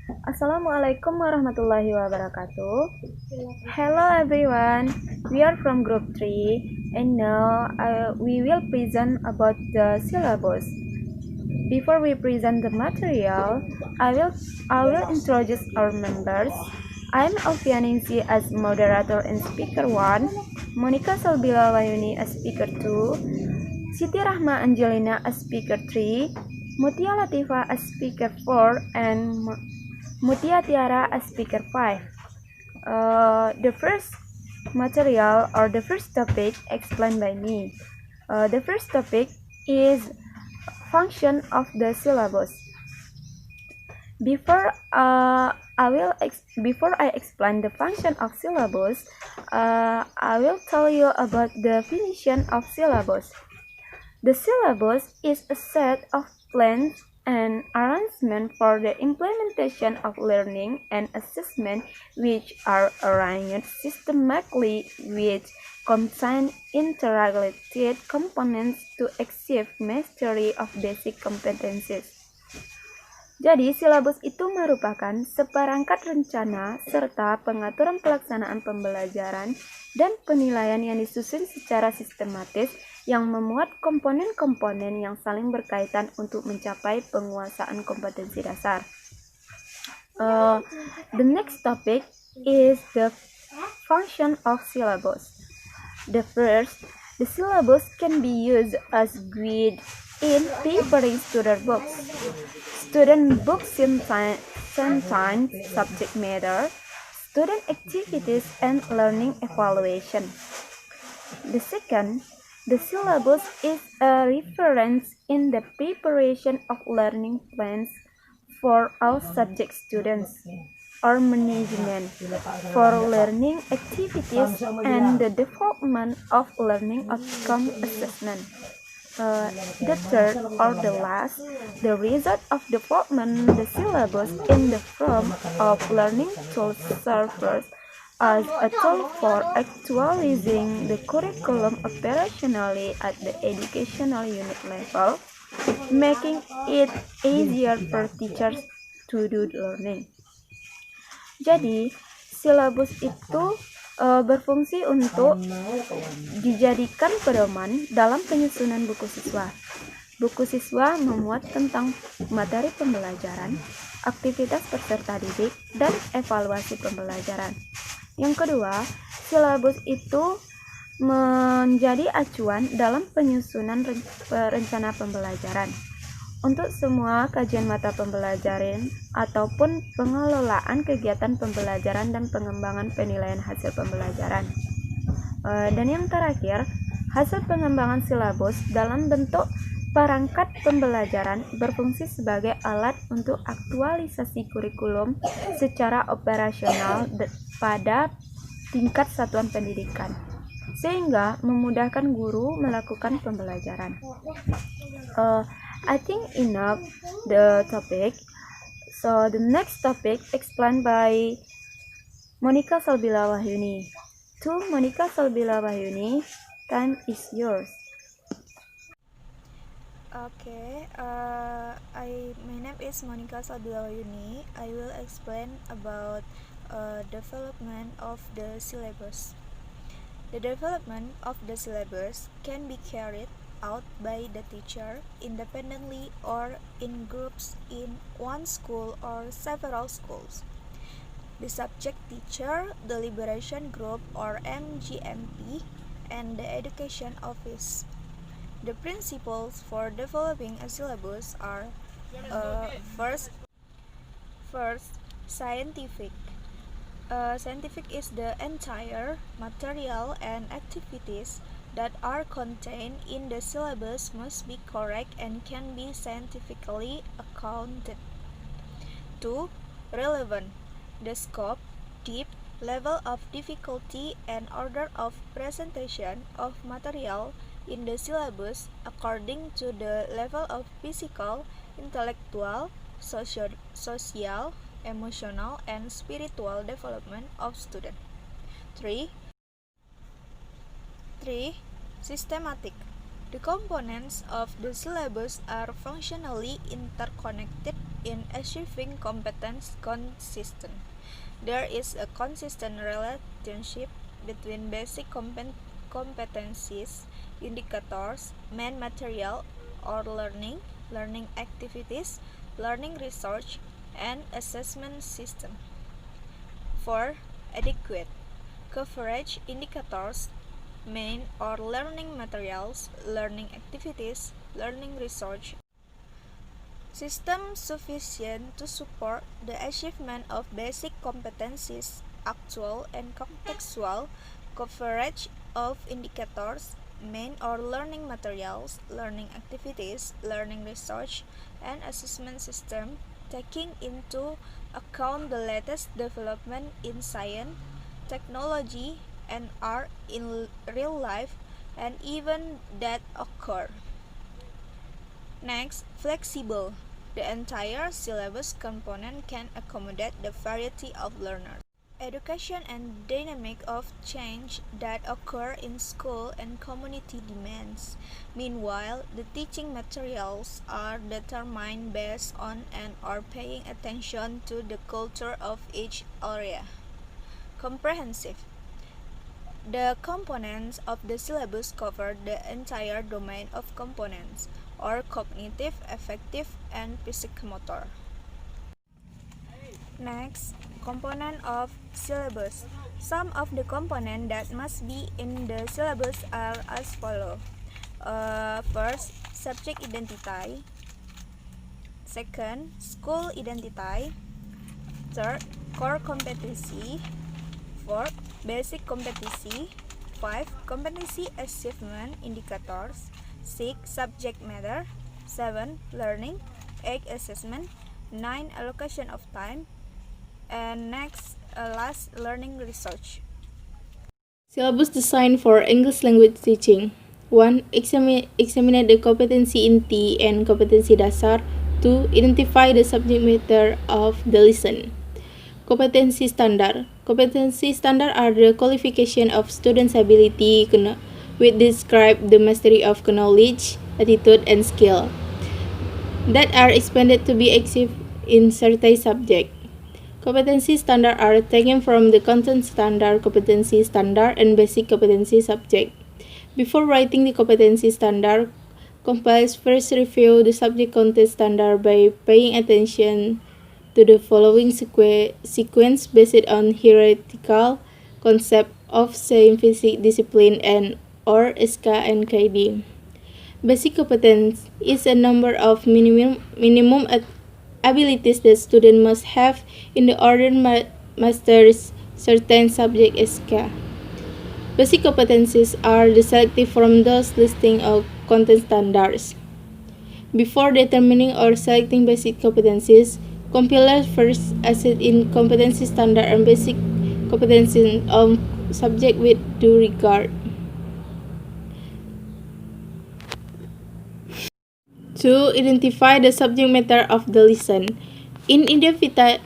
Assalamualaikum warahmatullahi wabarakatuh. Hello everyone, we are from group 3 and now we will present about the syllabus. Before we present the material, I will introduce our members. I'm Alfianingsi as moderator and speaker 1, Monica Salbila Wayuni as speaker 2, Siti Rahma Angelina as speaker 3, Mutia Latifa as speaker 4, and Mutia Tiara as speaker 5. The first material or the first topic explained by me. The first topic is function of the syllabus. Before I explain the function of syllabus, I will tell you about the definition of syllabus. The syllabus is a set of plans and arrangement for the implementation of learning and assessment which are arranged systematically which contain interrelated components to achieve mastery of basic competencies. Jadi, silabus itu merupakan seperangkat rencana serta pengaturan pelaksanaan pembelajaran dan penilaian yang disusun secara sistematis yang memuat komponen-komponen yang saling berkaitan untuk mencapai penguasaan kompetensi dasar. The next topic is the function of syllabus. The syllabus can be used as guide in preparing student books. Student books contain subject matter, student activities, and learning evaluation. The second, the syllabus is a reference in the preparation of learning plans for all subject students or management for learning activities and the development of learning outcome assessment. The third or the last, the result of development the syllabus in the form of learning tools serves as a tool for actualizing the curriculum operationally at the educational unit level, making it easier for teachers to do learning. Jadi, silabus itu berfungsi untuk dijadikan pedoman dalam penyusunan buku siswa. Buku siswa memuat tentang materi pembelajaran, aktivitas peserta didik, dan evaluasi pembelajaran. Yang kedua, silabus itu menjadi acuan dalam penyusunan rencana pembelajaran untuk semua kajian mata pembelajaran ataupun pengelolaan kegiatan pembelajaran dan pengembangan penilaian hasil pembelajaran. Dan yang terakhir, hasil pengembangan silabus dalam bentuk perangkat pembelajaran berfungsi sebagai alat untuk aktualisasi kurikulum secara operasional pada tingkat satuan pendidikan, sehingga memudahkan guru melakukan pembelajaran. I think enough the topic. So the next topic explained by Monica Salbila Wahyuni. To Monica Salbila Wahyuni, time is yours. Okay, my name is Monica Salbila Wahyuni. I will explain about development of the syllabus. The development of the syllabus can be carried out by the teacher independently or in groups in one school or several schools. The subject teacher, the Liberation Group or MGMP, and the Education Office. The principles for developing a syllabus are first, scientific. Scientific is the entire material and activities that are contained in the syllabus must be correct and can be scientifically accounted. 2. Relevant. The scope, depth, level of difficulty, and order of presentation of material in the syllabus according to the level of physical, intellectual, social, emotional, and spiritual development of student. 3. Systematic. The components of the syllabus are functionally interconnected in achieving competence consistent. There is a consistent relationship between basic competencies, indicators, main material or learning activities, learning research, and assessment system. For adequate coverage indicators, main or learning materials, learning activities, learning research, system sufficient to support the achievement of basic competencies, actual and contextual coverage of indicators, main or learning materials, learning activities, learning research, and assessment system, taking into account the latest development in science, technology, and art in real life, and even that occur. Next, flexible. The entire syllabus component can accommodate the variety of learners. Education and dynamic of change that occur in school and community demands. Meanwhile, the teaching materials are determined based on and are paying attention to the culture of each area. Comprehensive. The components of the syllabus cover the entire domain of components, or cognitive, affective, and psychomotor. Next, component of syllabus. Some of the components that must be in the syllabus are as follows. First, subject identity. Second, school identity. Third, core competency. Fourth, basic competency. 5. Competency achievement indicators. 6. Subject matter. 7. Learning. 8. Assessment. 9. Allocation of time. And next, last, learning research. Syllabus designed for English language teaching. 1. Examine the competency inti and competency dasar. 2. Identify the subject matter of the lesson. Competency standard. Competency standard are the qualification of students' ability which describe the mastery of knowledge, attitude, and skill that are expected to be achieved in certain subject. Competency standard are taken from the content standard, competency standard, and basic competency subject. Before writing the competency standard, compilers first review the subject content standard by paying attention to the following sequence based on theoretical concept of scientific discipline and or SK and KD. Basic competence is a number of minimum abilities that student must have in the order masters certain subject SK. Basic competencies are selected from those listing of content standards. Before determining or selecting basic competencies, compilers first assess in competency standard and basic competency on subject with due regard. 2. Identify the subject matter of the lesson. In identifying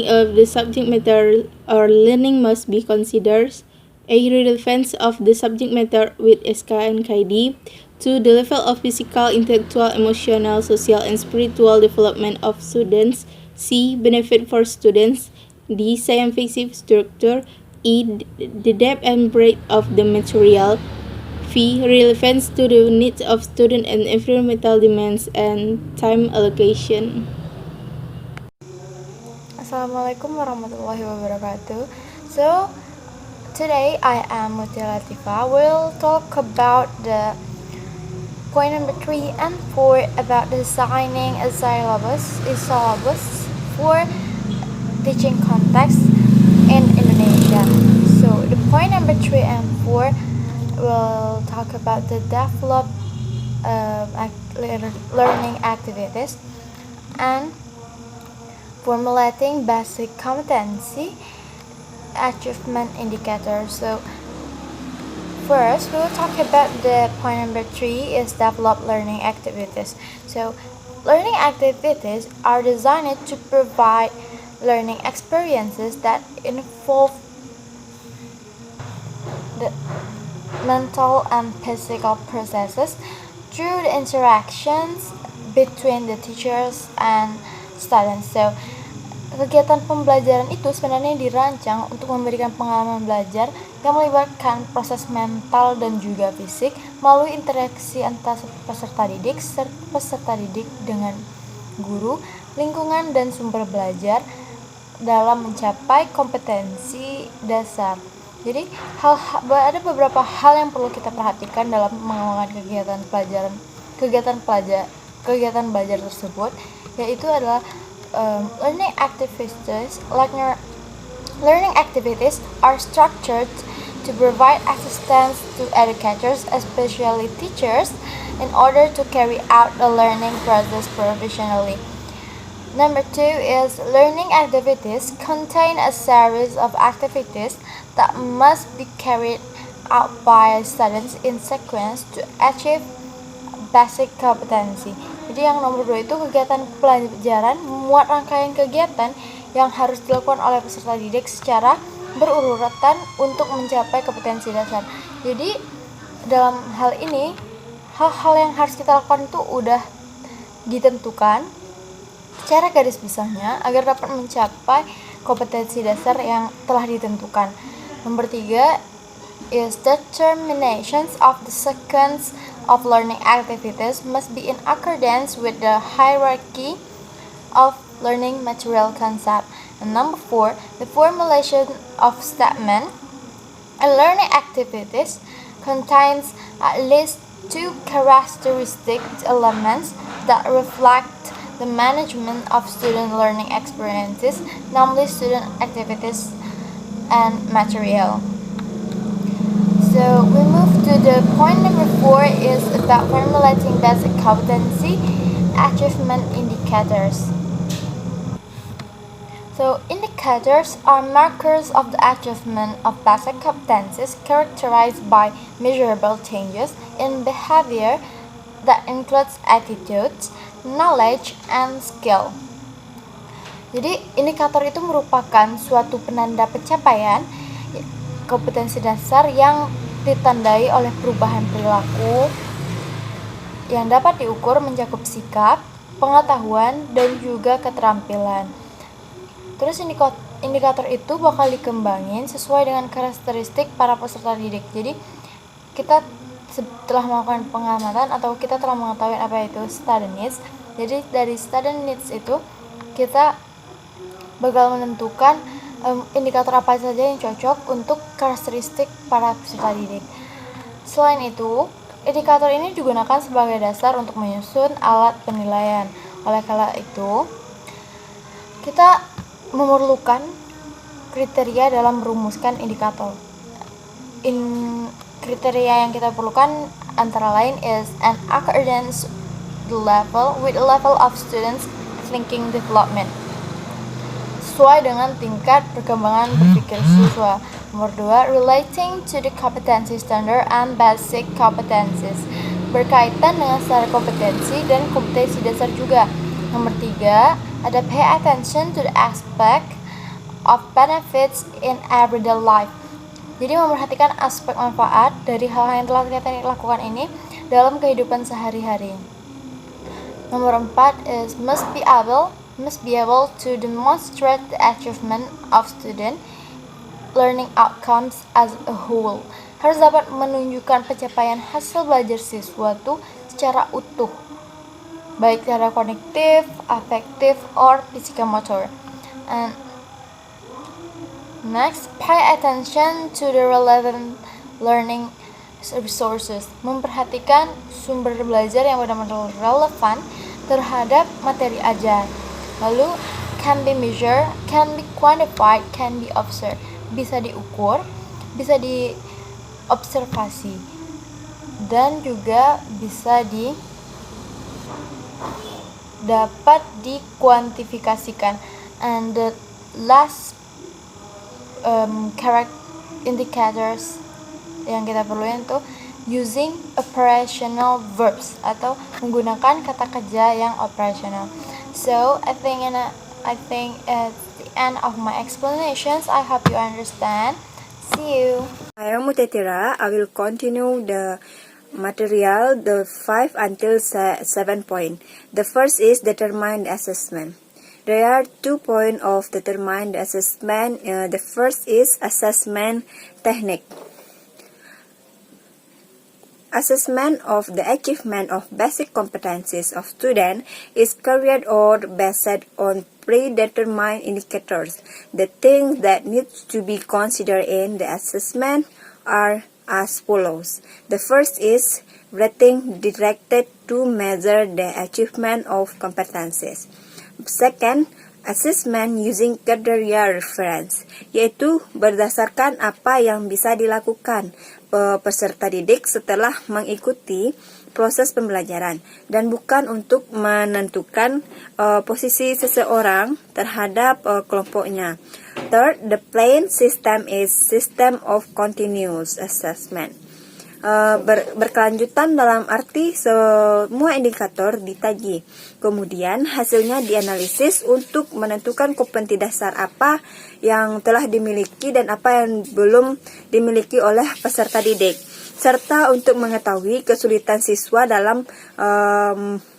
of the subject matter or learning must be considered a relevance of the subject matter with SK and KD. 2. The level of physical, intellectual, emotional, social, and spiritual development of students. C. Benefit for students. D. Scientific structure. E. The depth and breadth of the material. V. Relevance to the needs of student and environmental demands, and time allocation. Assalamualaikum warahmatullahi wabarakatuh. So today I am Mutia Latifa. We'll talk about the point number 3 and 4 about designing a syllabus for teaching context in Indonesia. So the point number 3 and 4 will talk about the develop learning activities and formulating basic competency achievement indicators. So first we'll talk about the point number 3 is develop learning activities. So learning activities are designed to provide learning experiences that involve the mental and physical processes through the interactions between the teachers and students. So, kegiatan pembelajaran itu sebenarnya dirancang untuk memberikan pengalaman belajar yang melibatkan proses mental dan juga fisik melalui interaksi antara peserta didik dengan guru, lingkungan, dan sumber belajar dalam mencapai kompetensi dasar. Jadi ada beberapa hal yang perlu kita perhatikan dalam mengembangkan kegiatan belajar tersebut, yaitu adalah learning activities are structured to provide assistance to educators, especially teachers, in order to carry out the learning process professionally. Number 2 is learning activities contain a series of activities that must be carried out by students in sequence to achieve basic competency. Jadi yang nomor 2 itu kegiatan pelajaran memuat rangkaian kegiatan yang harus dilakukan oleh peserta didik secara berurutan untuk mencapai kompetensi dasar. Jadi dalam hal ini hal-hal yang harus kita lakukan itu udah ditentukan secara garis besarnya agar dapat mencapai kompetensi dasar yang telah ditentukan. Nomor 3 is determinations of the sequence of learning activities must be in accordance with the hierarchy of learning material concept. And number 4, the formulation of statement. A learning activities contains at least 2 characteristic elements that reflect the management of student learning experiences, namely student activities and material. So we move to the point number 4 is about formulating basic competency achievement indicators. So indicators are markers of the achievement of basic competencies characterized by measurable changes in behavior that includes attitudes, knowledge, and skill. Jadi indikator itu merupakan suatu penanda pencapaian kompetensi dasar yang ditandai oleh perubahan perilaku yang dapat diukur mencakup sikap, pengetahuan, dan juga keterampilan. Terus indikator itu bakal dikembangin sesuai dengan karakteristik para peserta didik. Jadi kita setelah melakukan pengamatan atau kita telah mengetahui apa itu student needs. Jadi dari student needs itu kita bakal menentukan indikator apa saja yang cocok untuk karakteristik para peserta didik. Selain itu, indikator ini digunakan sebagai dasar untuk menyusun alat penilaian. Oleh karena itu, kita memerlukan kriteria dalam merumuskan indikator. Kriteria yang kita perlukan antara lain is an accordance with the level of students' thinking development, sesuai dengan tingkat perkembangan berpikir siswa. Nomor 2, relating to the competency standard and basic competencies, berkaitan dengan standar kompetensi dan kompetensi dasar juga. Nomor 3, ada pay attention to the aspect of benefits in everyday life. Jadi memperhatikan aspek manfaat dari hal-hal yang telah kita lakukan ini dalam kehidupan sehari-hari. Nomor 4 is must be able to demonstrate the achievement of student learning outcomes as a whole. Harus dapat menunjukkan pencapaian hasil belajar siswa itu secara utuh, baik secara kognitif, afektif, or psikomotor. And next, pay attention to the relevant learning resources. Memperhatikan sumber belajar yang benar-benar relevan terhadap materi ajar. Lalu, can be measured, can be quantified, can be observed. Bisa diukur, bisa diobservasi, dan juga bisa dapat dikuantifikasikan. And the last indicators yang kita perluin itu using operational verbs atau menggunakan kata kerja yang operational. So I think at the end of my explanations, I hope you understand. See you. I am Mutetira. I will continue the material, the 5 until 7 point. The first is determine the assessment. There are 2 points of determine the assessment. The first is assessment technique. Assessment of the achievement of basic competencies of student is carried out based on predetermined indicators. The things that need to be considered in the assessment are as follows. The first is rating directed to measure the achievement of competencies. Second, assessment using criteria reference, yaitu berdasarkan apa yang bisa dilakukan peserta didik setelah mengikuti proses pembelajaran dan bukan untuk menentukan posisi seseorang terhadap kelompoknya. Third, the plain system is system of continuous assessment. Berkelanjutan dalam arti semua indikator ditaji. Kemudian hasilnya dianalisis untuk menentukan kompetensi dasar apa yang telah dimiliki dan apa yang belum dimiliki oleh peserta didik, serta untuk mengetahui kesulitan siswa dalam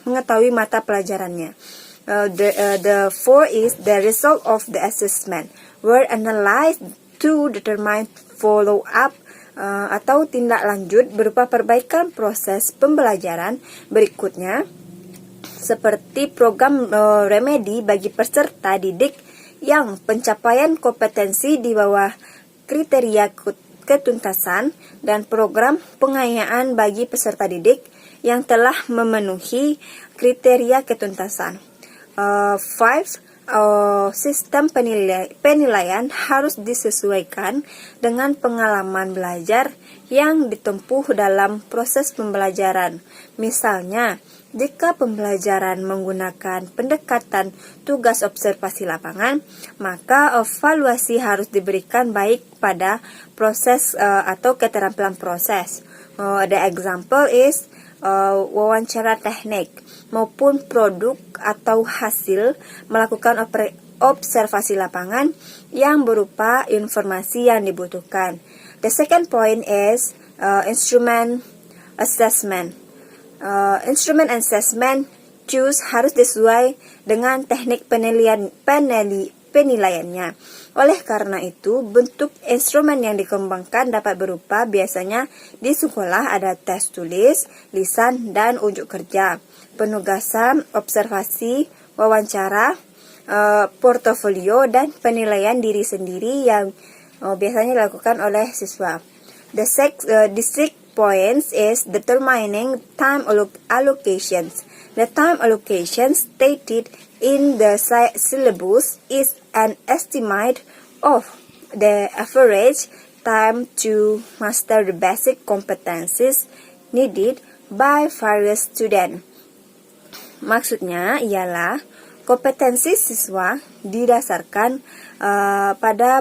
mengetahui mata pelajarannya. The four is the result of the assessment were analyzed to determine follow-up atau tindak lanjut berupa perbaikan proses pembelajaran berikutnya, seperti program remedi bagi peserta didik yang pencapaian kompetensi di bawah kriteria ketuntasan dan program pengayaan bagi peserta didik yang telah memenuhi kriteria ketuntasan. 5. Sistem penilaian harus disesuaikan dengan pengalaman belajar yang ditempuh dalam proses pembelajaran. Misalnya, jika pembelajaran menggunakan pendekatan tugas observasi lapangan, maka evaluasi harus diberikan baik pada proses atau keterampilan proses. The example is wawancara teknik maupun produk atau hasil melakukan observasi lapangan yang berupa informasi yang dibutuhkan. The second point is instrument assessment. Instrument assessment choose harus sesuai dengan teknik penilaiannya. Oleh karena itu, bentuk instrumen yang dikembangkan dapat berupa biasanya di sekolah ada tes tulis, lisan, dan unjuk kerja, penugasan, observasi, wawancara, portofolio, dan penilaian diri sendiri yang biasanya dilakukan oleh siswa. The sixth point is determining time allocations. The time allocation stated in the syllabus is an estimate of the average time to master the basic competencies needed by various students. Maksudnya ialah kompetensi siswa didasarkan pada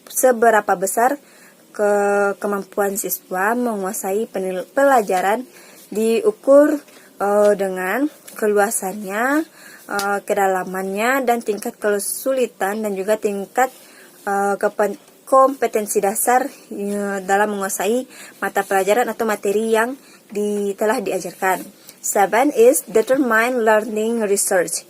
seberapa besar kemampuan siswa menguasai pelajaran diukur dengan keluasannya, kedalamannya, dan tingkat kesulitan dan juga tingkat kompetensi dasar dalam menguasai mata pelajaran atau materi yang telah diajarkan. 7 is determine learning research.